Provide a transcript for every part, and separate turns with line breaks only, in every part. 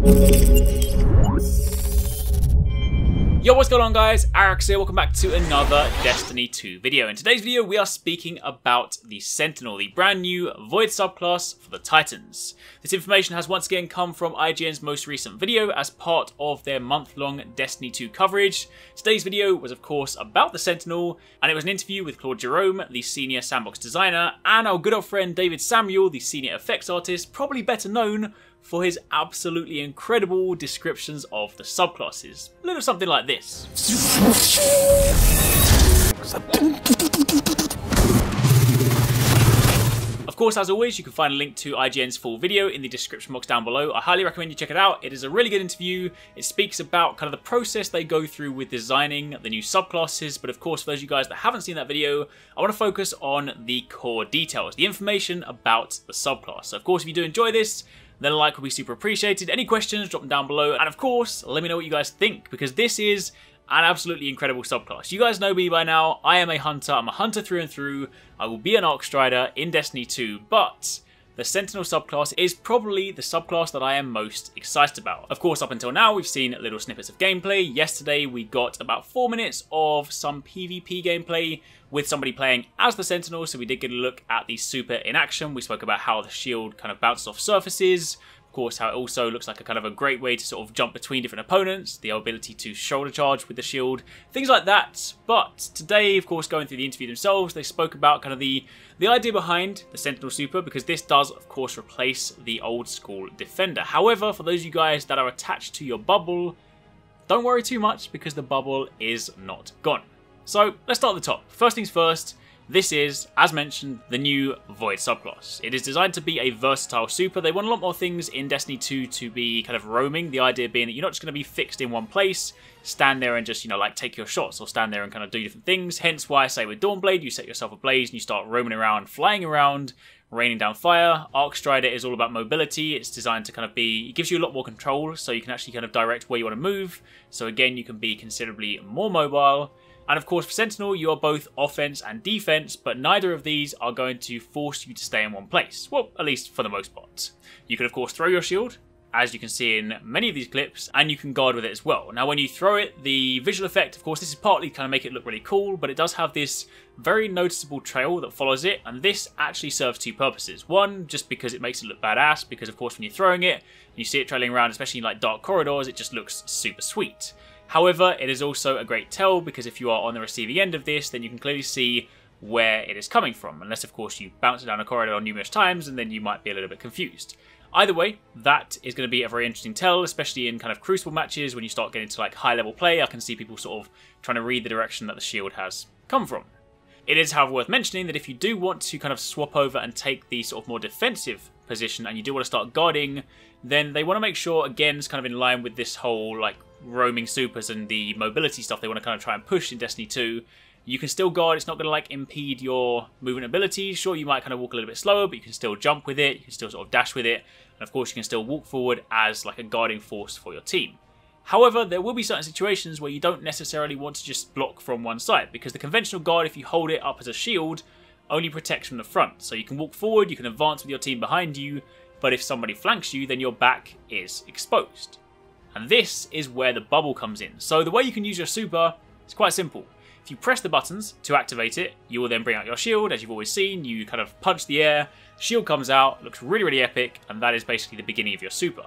Yo, what's going on guys? Arekkz here, welcome back to another Destiny 2 video. In today's video we are speaking about the Sentinel, the brand new Void subclass for the Titans. This information has once again come from IGN's most recent video as part of their month-long Destiny 2 coverage. Today's video was of course about the Sentinel, and it was an interview with Claude Jerome, the senior sandbox designer, and our good old friend David Samuel, the senior effects artist, probably better known for his absolutely incredible descriptions of the subclasses. A little something like this. Of course, as always, you can find a link to IGN's full video in the description box down below. I highly recommend you check it out. It is a really good interview. It speaks about kind of the process they go through with designing the new subclasses. But of course, for those of you guys that haven't seen that video, I want to focus on the core details, the information about the subclass. So of course, if you do enjoy this, then a like would be super appreciated. Any questions, drop them down below. And of course, let me know what you guys think, because this is an absolutely incredible subclass. You guys know me by now. I am a hunter. I'm a hunter through and through. I will be an Arc Strider in Destiny 2, but the Sentinel subclass is probably the subclass that I am most excited about. Of course, up until now, we've seen little snippets of gameplay. Yesterday, we got about 4 minutes of some PvP gameplay with somebody playing as the Sentinel, so we did get a look at the super in action. We spoke about how the shield kind of bounces off surfaces. Of course, how it also looks like a kind of a great way to sort of jump between different opponents, the ability to shoulder charge with the shield, things like that. But today, of course, going through the interview themselves, they spoke about kind of the idea behind the Sentinel Super, because this does, of course, replace the old school Defender. However, for those of you guys that are attached to your bubble, don't worry too much, because the bubble is not gone. So let's start at the top. First things first. This is, as mentioned, the new Void subclass. It is designed to be a versatile super. They want a lot more things in Destiny 2 to be kind of roaming. The idea being that you're not just going to be fixed in one place, stand there and just, you know, like take your shots, or stand there and kind of do different things. Hence why I say with Dawnblade, you set yourself ablaze and you start roaming around, flying around, raining down fire. Arc Strider is all about mobility. It's designed to kind of be, it gives you a lot more control, so you can actually kind of direct where you want to move. So again, you can be considerably more mobile. And of course, for Sentinel, you are both offense and defense, but neither of these are going to force you to stay in one place. Well, at least for the most part. You can, of course, throw your shield, as you can see in many of these clips, and you can guard with it as well. Now, when you throw it, the visual effect, of course, this is partly to kind of make it look really cool, but it does have this very noticeable trail that follows it, and this actually serves two purposes. One, just because it makes it look badass, because, of course, when you're throwing it, and you see it trailing around, especially in like dark corridors, it just looks super sweet. However, it is also a great tell, because if you are on the receiving end of this, then you can clearly see where it is coming from. Unless, of course, you bounce it down a corridor numerous times, and then you might be a little bit confused. Either way, that is going to be a very interesting tell, especially in kind of Crucible matches when you start getting to like high-level play. I can see people sort of trying to read the direction that the shield has come from. It is, however, worth mentioning that if you do want to kind of swap over and take the sort of more defensive position, and you do want to start guarding, then they want to make sure, again, it's kind of in line with this whole like roaming supers and the mobility stuff they want to kind of try and push in Destiny 2. You can still guard, it's not going to like impede your movement abilities. Sure, you might kind of walk a little bit slower, but you can still jump with it, you can still sort of dash with it, and of course you can still walk forward as like a guarding force for your team. However, there will be certain situations where you don't necessarily want to just block from one side, because the conventional guard, if you hold it up as a shield, only protects from the front. So you can walk forward, you can advance with your team behind you, but if somebody flanks you, then your back is exposed. And this is where the bubble comes in. So the way you can use your super is quite simple. If you press the buttons to activate it, you will then bring out your shield. As you've always seen, you kind of punch the air, shield comes out, looks really, really epic, and that is basically the beginning of your super.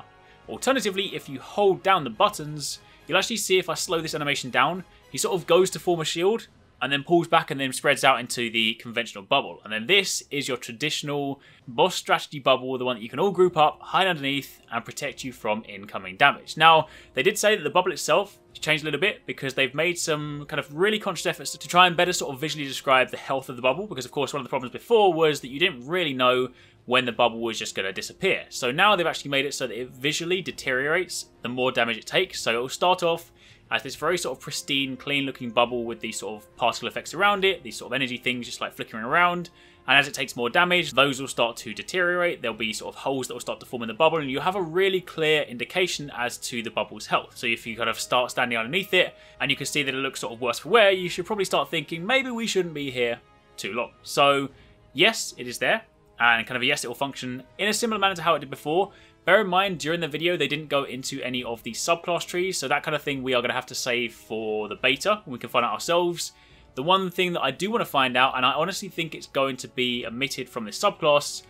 Alternatively, if you hold down the buttons, you'll actually see, if I slow this animation down, he sort of goes to form a shield, and then pulls back and then spreads out into the conventional bubble. And then this is your traditional boss strategy bubble, the one that you can all group up, hide underneath, and protect you from incoming damage. Now, they did say that the bubble itself changed a little bit, because they've made some kind of really conscious efforts to try and better sort of visually describe the health of the bubble, because of course one of the problems before was that you didn't really know when the bubble was just going to disappear. So now they've actually made it so that it visually deteriorates the more damage it takes. So it will start off as this very sort of pristine, clean looking bubble with these sort of particle effects around it, these sort of energy things just like flickering around. And as it takes more damage, those will start to deteriorate. There'll be sort of holes that will start to form in the bubble, and you'll have a really clear indication as to the bubble's health. So if you kind of start standing underneath it, and you can see that it looks sort of worse for wear, you should probably start thinking, maybe we shouldn't be here too long. So yes, it is there, and kind of yes, it will function in a similar manner to how it did before, Bear in mind, during the video, they didn't go into any of the subclass trees, so that kind of thing we are going to have to save for the beta, and we can find out ourselves. The one thing that I do want to find out, and I honestly think it's going to be omitted from this subclass,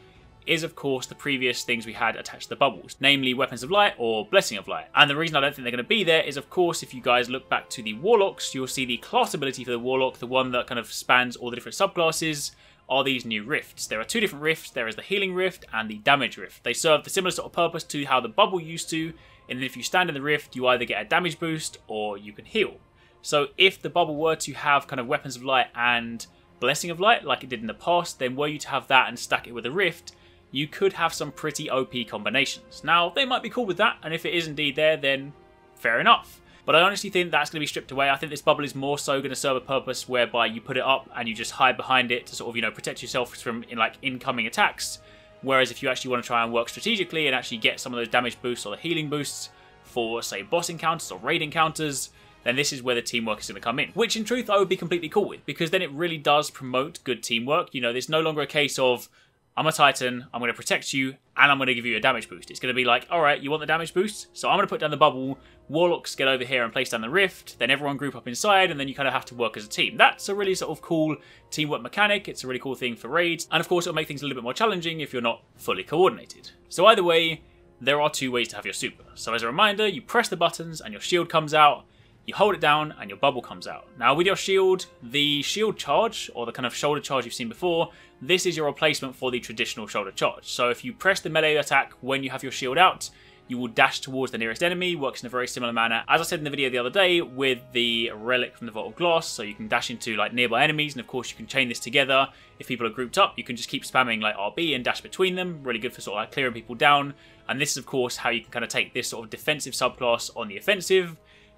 is of course the previous things we had attached to the bubbles, namely Weapons of Light or Blessing of Light. And the reason I don't think they're going to be there is, of course, if you guys look back to the Warlocks, you'll see the class ability for the Warlock, the one that kind of spans all the different subclasses, are these new rifts. There are two different rifts. There is the Healing Rift and the Damage Rift. They serve the similar sort of purpose to how the bubble used to, and if you stand in the rift, you either get a damage boost or you can heal. So if the bubble were to have kind of Weapons of Light and Blessing of Light, like it did in the past, then were you to have that and stack it with a rift, you could have some pretty OP combinations. Now, they might be cool with that, and if it is indeed there, then fair enough. But I honestly think that's going to be stripped away. I think this bubble is more so going to serve a purpose whereby you put it up and you just hide behind it to sort of, you know, protect yourself from incoming attacks. Whereas if you actually want to try and work strategically and actually get some of those damage boosts or the healing boosts for, say, boss encounters or raid encounters, then this is where the teamwork is going to come in. Which, in truth, I would be completely cool with, because then it really does promote good teamwork. You know, there's no longer a case of, I'm a Titan, I'm going to protect you, and I'm going to give you a damage boost. It's going to be like, alright, you want the damage boost? So I'm going to put down the bubble, Warlocks get over here and place down the rift, then everyone group up inside, and then you kind of have to work as a team. That's a really sort of cool teamwork mechanic. It's a really cool thing for raids, and of course it'll make things a little bit more challenging if you're not fully coordinated. So either way, there are two ways to have your super. So as a reminder, you press the buttons and your shield comes out, you hold it down and your bubble comes out. Now with your shield, the shield charge, or the kind of shoulder charge you've seen before, this is your replacement for the traditional shoulder charge. So if you press the melee attack when you have your shield out, you will dash towards the nearest enemy. Works in a very similar manner, as I said in the video the other day, with the relic from the Vault of Glass. So you can dash into like nearby enemies, and of course you can chain this together. If people are grouped up, you can just keep spamming like RB and dash between them. Really good for sort of like clearing people down. And this is of course how you can kind of take this sort of defensive subclass on the offensive.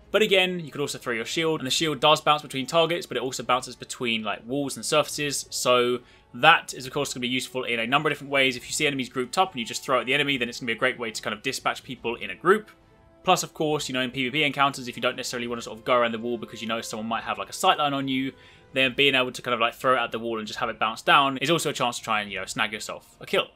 But again, you could also throw your shield, and the shield does bounce between targets, but it also bounces between like walls and surfaces. So that is of course going to be useful in a number of different ways. If you see enemies grouped up and you just throw at the enemy, then it's going to be a great way to kind of dispatch people in a group. Plus, of course, you know, in PvP encounters, if you don't necessarily want to sort of go around the wall because you know someone might have like a sightline on you, then being able to kind of like throw it at the wall and just have it bounce down is also a chance to try and, you know, snag yourself a kill.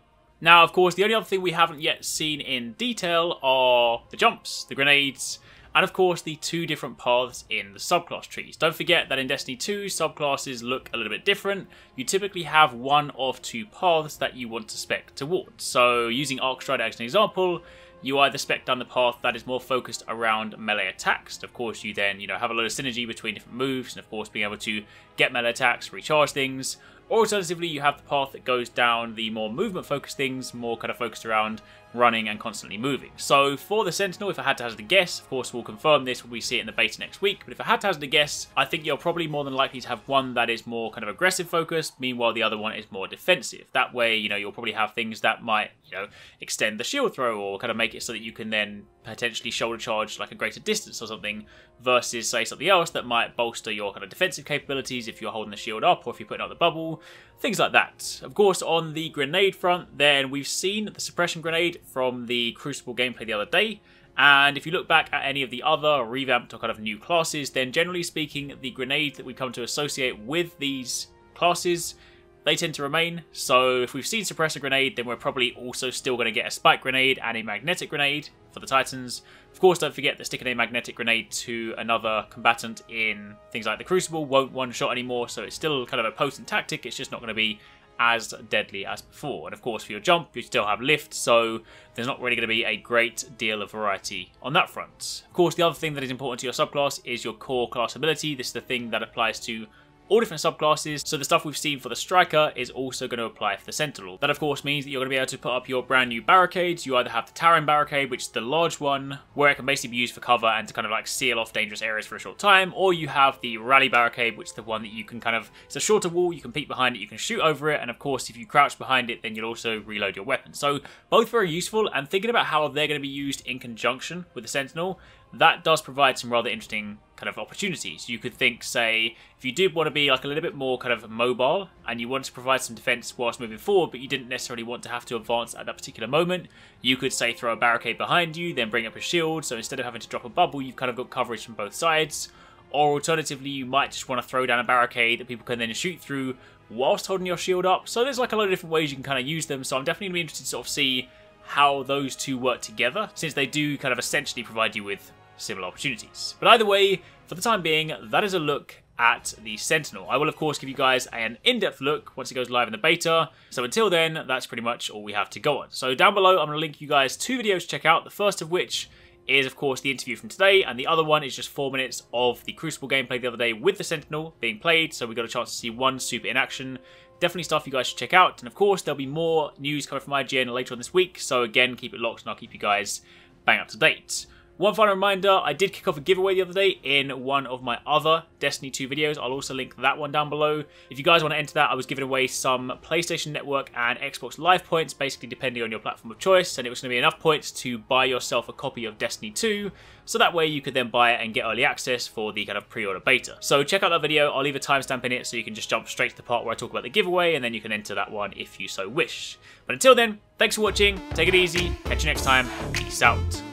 Now, of course, the only other thing we haven't yet seen in detail are the jumps, the grenades, and of course the two different paths in the subclass trees. Don't forget that in Destiny 2, subclasses look a little bit different. You typically have one of two paths that you want to spec towards. So using Arekkz as an example, you either spec down the path that is more focused around melee attacks. Of course, you then, you know, have a lot of synergy between different moves, and of course being able to get melee attacks, recharge things. Or alternatively, you have the path that goes down the more movement-focused things, more kind of focused around running and constantly moving. So for the Sentinel, if I had to hazard a guess, of course we'll confirm this when we see it in the beta next week, but if I had to hazard a guess, I think you're probably more than likely to have one that is more kind of aggressive focused, meanwhile the other one is more defensive. That way, you know, you'll probably have things that might, you know, extend the shield throw or kind of make it so that you can then potentially shoulder charge like a greater distance or something, versus say something else that might bolster your kind of defensive capabilities if you're holding the shield up or if you're putting out the bubble, things like that. Of course, on the grenade front, then we've seen the Suppression Grenade from the Crucible gameplay the other day, and if you look back at any of the other revamped or kind of new classes, then generally speaking, the grenades that we come to associate with these classes, they tend to remain. So if we've seen Suppressor Grenade, then we're probably also still going to get a Spike Grenade and a Magnetic Grenade for the Titans. Of course, don't forget that sticking a Magnetic Grenade to another combatant in things like the Crucible won't one-shot anymore, so it's still kind of a potent tactic, it's just not going to be as deadly as before. And of course, for your jump, you still have lift, so there's not really going to be a great deal of variety on that front. Of course, the other thing that is important to your subclass is your core class ability. This is the thing that applies to all different subclasses, so the stuff we've seen for the Striker is also going to apply for the Sentinel. That of course means that you're going to be able to put up your brand new barricades. You either have the Towering Barricade, which is the large one, where it can basically be used for cover and to kind of like seal off dangerous areas for a short time, or you have the Rally Barricade, which is the one that you can kind of, it's a shorter wall, you can peek behind it, you can shoot over it, and of course if you crouch behind it, then you'll also reload your weapon. So both very useful, and thinking about how they're going to be used in conjunction with the Sentinel, that does provide some rather interesting kind of opportunities. You could think, say, if you did want to be like a little bit more kind of mobile and you wanted to provide some defense whilst moving forward, but you didn't necessarily want to have to advance at that particular moment, you could, say, throw a barricade behind you, then bring up a shield, so instead of having to drop a bubble, you've kind of got coverage from both sides. Or alternatively, you might just want to throw down a barricade that people can then shoot through whilst holding your shield up. So there's like a lot of different ways you can kind of use them, so I'm definitely going to be interested to sort of see how those two work together, since they do kind of essentially provide you with similar opportunities. But either way, for the time being, that is a look at the Sentinel. I will of course give you guys an in-depth look once it goes live in the beta, so until then, that's pretty much all we have to go on. So down below, I'm going to link you guys 2 videos to check out, the first of which is of course the interview from today, and the other one is just 4 minutes of the Crucible gameplay the other day with the Sentinel being played, so we got a chance to see one super in action. Definitely stuff you guys should check out, and of course there'll be more news coming from IGN later on this week, so again, keep it locked and I'll keep you guys bang up to date. One final reminder, I did kick off a giveaway the other day in one of my other Destiny 2 videos. I'll also link that one down below. If you guys want to enter that, I was giving away some PlayStation Network and Xbox Live points, basically depending on your platform of choice, and it was going to be enough points to buy yourself a copy of Destiny 2, so that way you could then buy it and get early access for the kind of pre-order beta. So check out that video, I'll leave a timestamp in it so you can just jump straight to the part where I talk about the giveaway, and then you can enter that one if you so wish. But until then, thanks for watching, take it easy, catch you next time, peace out.